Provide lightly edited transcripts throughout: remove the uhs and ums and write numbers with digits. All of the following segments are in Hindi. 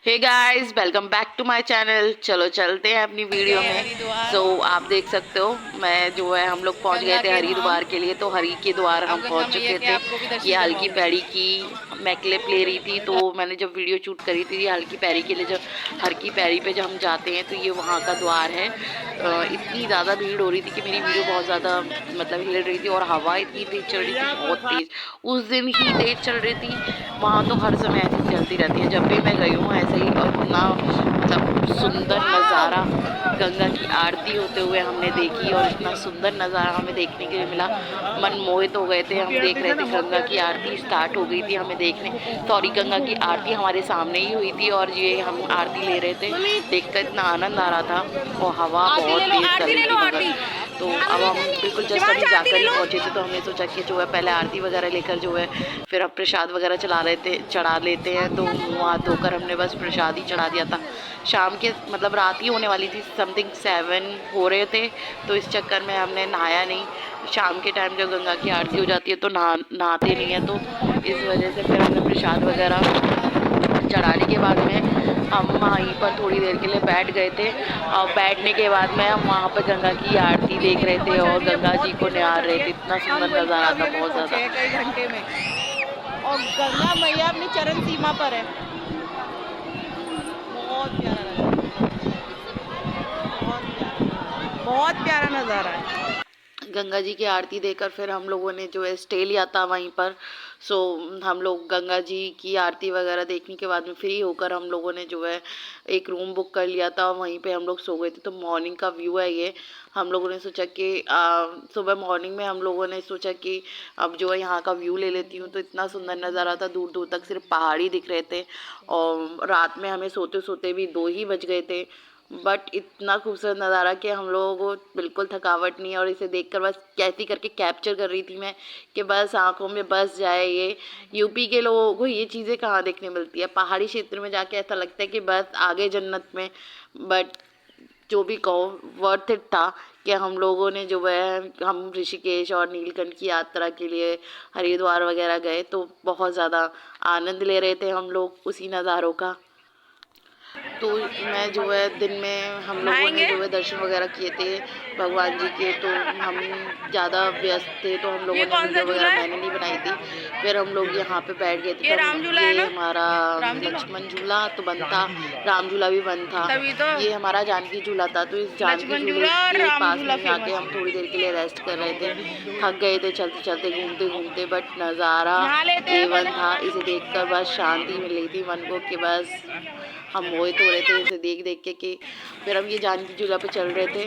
Hey guys, welcome back to my channel. चलो चलते हैं अपनी वीडियो में। आप देख सकते हो, मैं जो है हम लोग पहुंच गए गंगा थे के धाम। हरिद्वार के लिए। तो हरि के द्वार हम अब गंगा पहुंच मैया चुके के थे। आपको भी ये दर्शन हल्की करवाऊंगी। पैड़ी की मैं क्लिप ले रही थी, तो मैंने जब वीडियो शूट करी थी ये हल्की पैड़ी के लिए, जब हर की पैड़ी पे जब हम जाते हैं तो ये वहाँ का द्वार है। इतनी ज़्यादा भीड़ हो रही थी कि मेरी वीडियो बहुत ज़्यादा मतलब हिल रही थी, और हवा इतनी तेज़ चल रही थी, बहुत तेज़। उस दिन ही तेज़ चल रही थी। वहाँ तो हर समय ऐसी चलती रहती है, जब भी मैं गई हूँ ऐसे ही। और इतना मतलब सुंदर नज़ारा गंगा की आरती होते हुए हमने देखी, और इतना सुंदर नज़ारा हमें देखने के लिए मिला। मन मोहित हो गए थे। हम देख रहे थे गंगा की आरती स्टार्ट हो गई थी हमें देखने, सॉरी, गंगा की आरती हमारे सामने ही हुई थी, और ये हम आरती ले रहे थे। देखकर इतना आनंद आ रहा था, और हवा आरती ले बहुत लो, तेज़ चल आरती रही ले लो, थी मगर। आरती। तो अब हम बिल्कुल जस्ट शिवांश अभी आरती जाकर ले ही लो। पहुंचे थे, तो हमने सोचा कि जो है पहले आरती वगैरह लेकर जो है फिर अब प्रसाद वगैरह चढ़ा लेते हैं। तो मुँह हाथ धोकर हमने बस प्रसाद ही चढ़ा दिया था। शाम के मतलब रात ही होने वाली थी, समथिंग 7 हो रहे थे। तो इस चक्कर में हमने नहाया नहीं। शाम के टाइम जब गंगा की आरती हो जाती है तो नहाते नहीं है, तो इस वजह से फिर हमने प्रसाद वगैरह चढ़ाने के बाद में हम वहीं पर थोड़ी देर के लिए बैठ गए थे। और बैठने के बाद में हम वहाँ पर गंगा की आरती देख रहे थे और गंगा जी को निहार रहे थे। इतना हम सुंदर वहीं नज़ारा था, अभी अभी बहुत पहुंचे ज़्यादा। हैं, कई घंटे में। और गंगा मैया अपनी चरण सीमा पर है। बहुत प्यारा लग रहा है, बहुत प्यारा नजारा है। गंगा जी की आरती देकर फिर हम लोगों ने जो है स्टे लिया था वहीं पर। सो हम लोग गंगा जी की आरती वगैरह देखने के बाद में फ्री होकर हम लोगों ने जो है एक रूम बुक कर लिया था, वहीं पे हम लोग सो गए थे। तो मॉर्निंग का व्यू है ये। हम लोगों ने सोचा कि सुबह मॉर्निंग में हम लोगों ने सोचा कि अब जो है यहाँ का व्यू ले लेती हूँ। तो इतना सुंदर नज़ारा था, दूर दूर तक सिर्फ पहाड़ ही दिख रहे थे। और रात में हमें सोते सोते भी 2 ही बज गए थे। बट इतना खूबसूरत नज़ारा कि हम लोगों को बिल्कुल थकावट नहीं है, और इसे देखकर बस कैसी करके कैप्चर कर रही थी मैं कि बस आंखों में बस जाए ये। यूपी के लोगों को ये चीज़ें कहाँ देखने मिलती है, पहाड़ी क्षेत्र में जाके ऐसा लगता है कि बस आगे जन्नत में। बट जो भी कहो, वर्थ इट था कि हम लोगों ने जो है हम ऋषिकेश और नीलकंठ की यात्रा के लिए हरिद्वार वगैरह गए। तो बहुत ज़्यादा आनंद ले रहे थे हम लोग उसी नज़ारों का। तो मैं जो है दिन में हम लोगों ने नहाएंगे। जो है दर्शन वगैरह किए थे भगवान जी के। तो हम ज़्यादा व्यस्त थे, तो हम ये लोगों ने कौन सा वीडियो झूला वगैरह है? मैंने नहीं बनाई थी। फिर हम लोग यहाँ पे बैठ गए थे, ये तब राम झूला है ये ना? हमारा राम झूला। लक्ष्मण झूला तो बंद था, राम झूला भी बंद था। तभी तो ये हमारा जानकी झूला था। तो इस जानकी लक्ष्मण झूले झूला और के राम पास झूला में जाके फेमस हम है। थोड़ी देर के लिए रेस्ट कर रहे थे। थक गए थे चलते चलते, घूमते घूमते। बट नज़ारा नहा लेते हैं A1 पहले। था। इसे देखकर बस शांति मिल रही थी मन को कि बस हम मोहित हो रहे थे इसे देख देख के कि फिर हम ये जानकी झूला पे चल रहे थे।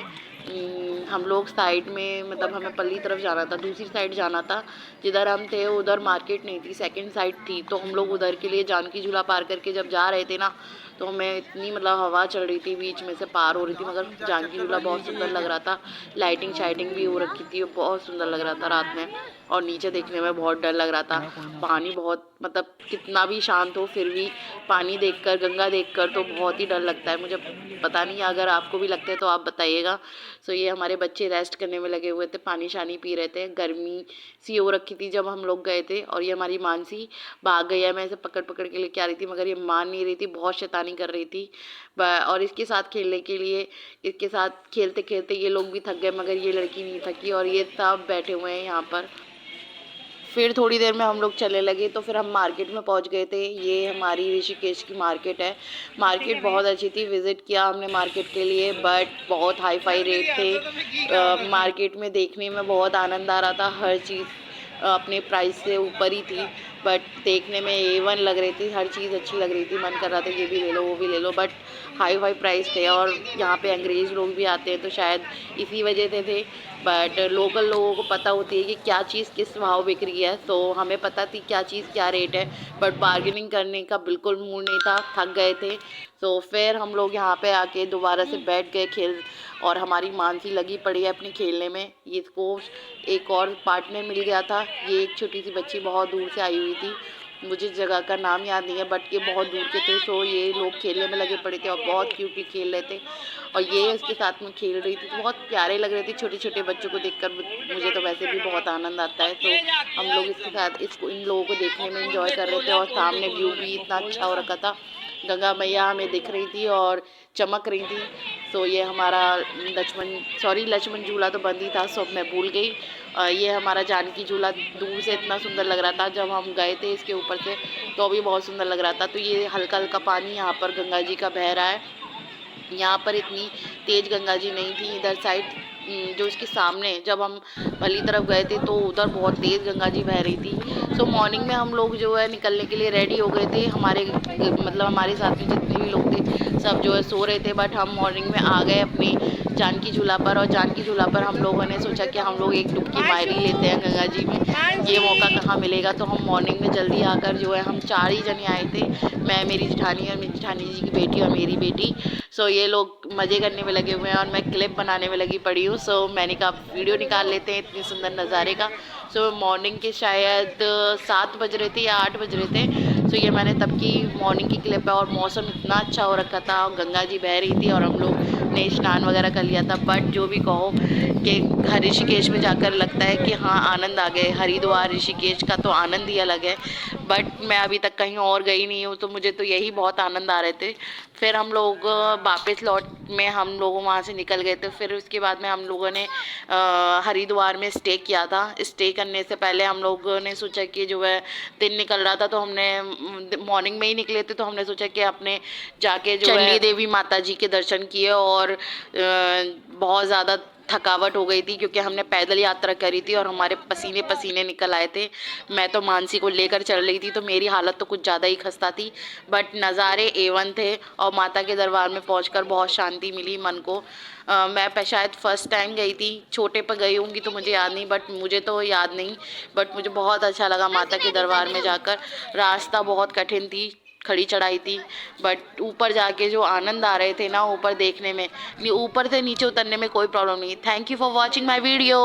हम लोग साइड में मतलब हमें पल्ली तरफ जाना था, दूसरी साइड जाना था। जिधर हम थे उधर मार्केट नहीं थी, सेकंड साइड थी। तो हम लोग उधर के लिए जानकी झूला पार करके जब जा रहे थे ना, तो हमें इतनी मतलब हवा चल रही थी, बीच में से पार हो रही थी। मगर जानकी झूला बहुत सुंदर लग रहा था, लाइटिंग शाइटिंग भी हो रखी थी, बहुत सुंदर लग रहा था रात में। और नीचे देखने में बहुत डर लग रहा था, पानी बहुत मतलब कितना भी शांत हो फिर भी पानी देखकर, गंगा देखकर तो बहुत ही डर लगता है मुझे। पता नहीं अगर आपको भी लगता है तो आप बताइएगा। सो ये हमारे बच्चे रेस्ट करने में लगे हुए थे, पानी शानी पी रहे थे। गर्मी सी हो रखी थी जब हम लोग गए थे। और ये हमारी मानसी भाग गई है, मैं इसे पकड़ पकड़ के लेके आ रही थी मगर ये मान नहीं रही थी, बहुत शैतानी कर रही थी। और इसके साथ खेलने के लिए, इसके साथ खेलते खेलते ये लोग भी थक गए, मगर ये लड़की नहीं थकी, और ये सब बैठे हुए हैं यहाँ पर। फिर थोड़ी देर में हम लोग चलने लगे, तो फिर हम मार्केट में पहुंच गए थे। ये हमारी ऋषिकेश की मार्केट है। मार्केट बहुत अच्छी थी, विज़िट किया हमने मार्केट के लिए। बट बहुत हाई फाई रेट थे। मार्केट में देखने में बहुत आनंद आ रहा था, हर चीज़ अपने प्राइस से ऊपर ही थी। बट देखने में A1 लग रही थी, हर चीज़ अच्छी लग रही थी, मन कर रहा था ये भी ले लो वो भी ले लो। बट हाई फाई प्राइस थे, और यहाँ पे अंग्रेज़ लोग भी आते हैं तो शायद इसी वजह से थे। बट लोकल लोगों को पता होती है कि क्या चीज़ किस भाव बिक रही है, तो हमें पता थी क्या चीज़ क्या रेट है। बट बार्गेनिंग करने का बिल्कुल मूड नहीं था, थक गए थे। तो फिर हम लोग यहाँ पे आके दोबारा से बैठ गए खेल। और हमारी मानसी लगी पड़ी है अपने खेलने में। ये इसको एक और पार्टनर मिल गया था, ये एक छोटी सी बच्ची बहुत दूर से आई हुई थी, मुझे जगह का नाम याद नहीं है, बट ये बहुत दूर के थे। सो ये लोग खेलने में लगे पड़े थे और बहुत क्यूटली खेल रहे थे और ये इसके साथ में खेल रही थी, तो बहुत प्यारे लग रहे थे। छोटे छोटे बच्चों को देखकर मुझे तो वैसे भी बहुत आनंद आता है। तो हम लोग इसके साथ इन लोगों को देखने में एंजॉय कर रहे थे और सामने व्यू भी इतना अच्छा हो रखा था। गंगा मैया हमें दिख रही थी और चमक रही थी। सो ये हमारा लक्ष्मण झूला तो बंद ही था, सो मैं भूल गई। ये हमारा जानकी झूला दूर से इतना सुंदर लग रहा था, जब हम गए थे इसके ऊपर से तो भी बहुत सुंदर लग रहा था। तो ये हल्का हल्का पानी यहाँ पर गंगा जी का बह रहा है। यहाँ पर इतनी तेज गंगा जी नहीं थी, इधर साइड जो इसके सामने जब हम पहली तरफ गए थे तो उधर बहुत तेज़ गंगा जी बह रही थी। सो मॉर्निंग में हम लोग जो है निकलने के लिए रेडी हो गए थे। हमारे साथ में जितने भी लोग थे सब जो है सो रहे थे, बट हम मॉर्निंग में आ गए अपनी जानकी झूला पर। और जानकी झूला पर हम लोगों ने सोचा कि हम लोग एक डुबकी मार ही लेते हैं गंगा जी में, ये मौका कहाँ मिलेगा। तो हम मॉर्निंग में जल्दी आकर जो है हम 4 ही जने आए थे, मैं, मेरी जेठानी और मेरी जेठानी जी की बेटी और मेरी बेटी। सो ये लोग मज़े करने में लगे हुए हैं और मैं क्लिप बनाने में लगी पड़ी हूँ। सो मैंने कहा वीडियो निकाल लेते हैं इतनी सुंदर नज़ारे का। सो मॉर्निंग के शायद 7 बज रहे थे या 8 बज रहे थे। सो ये मैंने तब की मॉर्निंग की क्लिप है और मौसम इतना अच्छा हो रखा था, गंगा जी बह रही थी और हम लोग ने स्नान वगैरह कर लिया था। बट जो भी कहो कि ऋषिकेश में जाकर लगता है कि हाँ आनंद आ गए। हरिद्वार ऋषिकेश का तो आनंद ही अलग है, बट मैं अभी तक कहीं और गई नहीं हूँ, तो मुझे तो यही बहुत आनंद आ रहे थे। फिर हम लोग वापस लौट में हम लोग वहाँ से निकल गए थे। फिर उसके बाद में हम लोगों ने हरिद्वार में स्टे किया था। स्टे करने से पहले हम लोगों ने सोचा कि जो है दिन निकल रहा था, तो हमने मॉर्निंग में ही निकले थे, तो हमने सोचा कि अपने जाके जो है चंडी देवी माता जी के दर्शन किए। और बहुत ज़्यादा थकावट हो गई थी क्योंकि हमने पैदल यात्रा करी थी और हमारे पसीने पसीने निकल आए थे। मैं तो मानसी को लेकर चल रही थी, तो मेरी हालत तो कुछ ज़्यादा ही खस्ता थी, बट नज़ारे A1 थे और माता के दरबार में पहुंचकर बहुत शांति मिली मन को। मैं शायद फर्स्ट टाइम गई थी, छोटे पर गई होंगी तो मुझे याद नहीं, बट मुझे तो याद नहीं, बट मुझे बहुत अच्छा लगा माता के दरबार में जाकर। रास्ता बहुत कठिन थी, खड़ी चढ़ाई थी, बट ऊपर जाके जो आनंद आ रहे थे ना ऊपर देखने में, ऊपर से नीचे उतरने में कोई प्रॉब्लम नहीं। Thank you for watching my video.